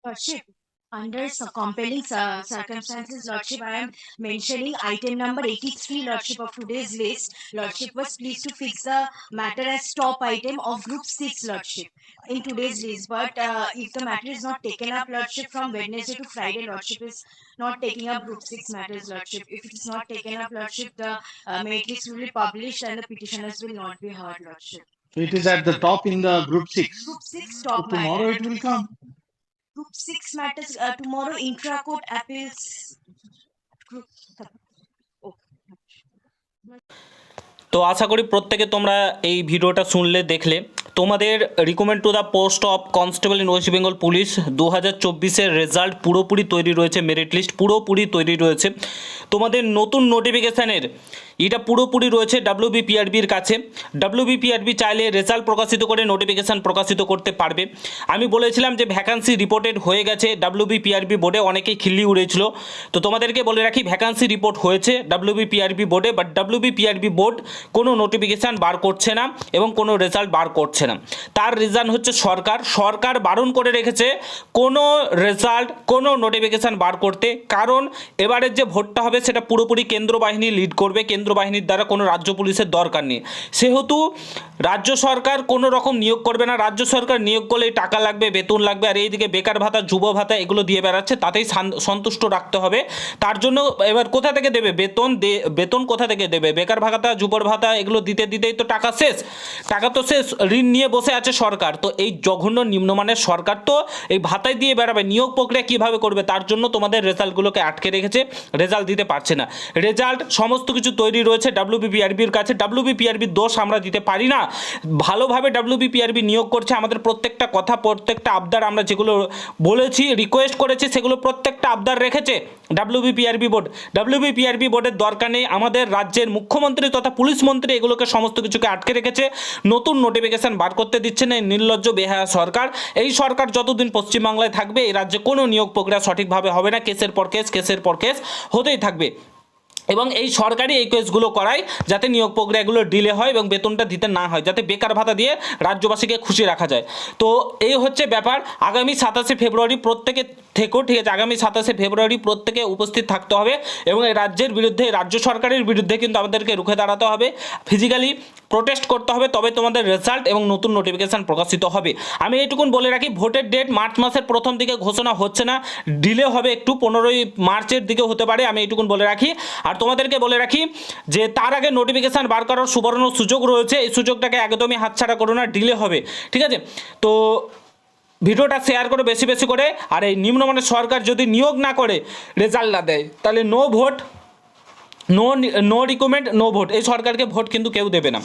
Lordship, under compelling circumstances, Lordship, I am mentioning item number 83, Lordship, of today's list. Lordship was pleased to fix the matter as top item of Group 6, Lordship, in today's list. But if the matter is not taken up, Lordship, from Wednesday to Friday, Lordship is not taking up Group 6 matters, Lordship. If it is not taken up, Lordship, the merit list will be published and the petitioners will not be heard, Lordship. So it is at the top in the Group 6. Group 6 So top tomorrow matter. it will come. Group 6 matters tomorrow intra-court appeals. Group. তো আশা করি প্রত্যেকে তোমরা এই ভিডিওটা শুনলে দেখলে তোমাদের recommend to the post of constable in West Bengal police 2024-এর রেজাল্ট পুরোপুরি তৈরি রয়েছে, মেরিট লিস্ট পুরোপুরি তৈরি রয়েছে। তোমাদের নতুন নোটিফিকেশানের এটা পুরোপুরি রয়েছে WBPRBর কাছে। WBPRB চাইলে রেজাল্ট প্রকাশিত করে নোটিফিকেশান প্রকাশিত করতে পারবে। আমি বলেছিলাম যে ভ্যাকান্সি রিপোর্টেড হয়ে গেছে WBPRB বোর্ডে, অনেকেই খিল্লি উড়েছিল। তো তোমাদেরকে বলে রাখি ভ্যাকান্সি রিপোর্ট হয়েছে WBPRB বোর্ডে, বাট WBPRB বোর্ড কোনো নোটিফিকেশান বার করছে না এবং কোনো রেজাল্ট বার করছে না। তার রিজন হচ্ছে সরকার বারণ করে রেখেছে কোনো রেজাল্ট কোনো নোটিফিকেশান বার করতে, কারণ এবারের যে ভোটটা হবে সেটা পুরোপুরি কেন্দ্র বাহিনী লিড করবে, কেন্দ্র বাহিনীর দ্বারা কোনো রাজ্য পুলিশের দরকার নেই। সেহেতু রাজ্য সরকার কোনো রকম নিয়োগ করবে না। রাজ্য সরকার নিয়োগ করলে টাকা লাগবে, বেতন লাগবে, আর এইদিকে বেকার ভাতা, যুব ভাতা এগুলো দিয়ে বেড়াচ্ছে, তাতেই সন্তুষ্ট রাখতে হবে। তার জন্য এবার কোথা থেকে দেবে বেতন কোথা থেকে দেবে? বেকার ভাতা, যুব ভাতা এগুলো দিতে দিতেই তো টাকা তো শেষ, ঋণ নিয়ে বসে আছে সরকার। তো এই জঘন্য নিম্নমানের সরকার তো এই ভাতায় দিয়ে বেড়াবে, নিয়োগ প্রক্রিয়া কীভাবে করবে? তার জন্য তোমাদের রেজাল্টগুলোকে আটকে রেখেছে, রেজাল্ট দিতে পারছে না। রেজাল্ট সমস্ত কিছু তৈরি রয়েছে WBPRBর কাছে। WBPRBর দোষ আমরা দিতে পারি না, ভালোভাবে WBPRB নিয়োগ করছে। আমাদের প্রত্যেকটা কথা, প্রত্যেকটা আবদার আমরা যেগুলো বলেছি, রিকোয়েস্ট করেছি, সেগুলো প্রত্যেকটা আবদার রেখেছে WBPRB বোর্ড। WBPRB বোর্ডের দরকার নেই। আমাদের রাজ্যের মুখ্যমন্ত্রী তথা পুলিশ মন্ত্রী এগুলোকে সমস্ত কিছুকে আটকে রেখেছে, নতুন নোটিফিকেশান বার করতে দিচ্ছে না। নির্লজ্জ বেহায়া সরকার, এই সরকার যতদিন পশ্চিমবাংলায় থাকবে এই রাজ্যে কোনো নিয়োগ প্রক্রিয়া সঠিকভাবে হবে না। কেসের পর কেস হতেই থাকবে এবং এই সরকারি এই কেসগুলো করায় যাতে নিয়োগ প্রক্রিয়াগুলো ডিলে হয় এবং বেতনটা দিতে না হয়, যাতে বেকার ভাতা দিয়ে রাজ্যবাসীকে খুশি রাখা যায়। তো এই হচ্ছে ব্যাপার। আগামী 27শে ফেব্রুয়ারি প্রত্যেকে থেকেও, ঠিক আছে, আগামী 27শে ফেব্রুয়ারি প্রত্যেকে উপস্থিত থাকতে হবে এবং এই রাজ্যের বিরুদ্ধে, রাজ্য সরকারের বিরুদ্ধে কিন্তু আমাদেরকে রুখে দাঁড়াতে হবে, ফিজিক্যালি প্রোটেস্ট করতে হবে, তবে তোমাদের রেজাল্ট এবং নতুন নোটিফিকেশান প্রকাশিত হবে। আমি এইটুকুন বলে রাখি, ভোটের ডেট মার্চ মাসের প্রথম দিকে ঘোষণা হচ্ছে না, ডিলে হবে একটু, 15ই মার্চের দিকে হতে পারে। আমি এইটুকুন বলে রাখি। আর তোমাদেরকে বলে রাখি যে তার আগে নোটিফিকেশান বার করার সুবর্ণ সুযোগ রয়েছে, এই সুযোগটাকে একদমই হাতছাড়া করো না, ডিলে হবে, ঠিক আছে? তো ভিডিওটা শেয়ার করে বেশি বেশি করে। আর এই নিম্নমানের সরকার যদি নিয়োগ না করে, রেজাল্ট না দেয়, তাহলে no vote, no recommend, no vote. এই সরকারকে ভোট কিন্তু কেউ দেবে না।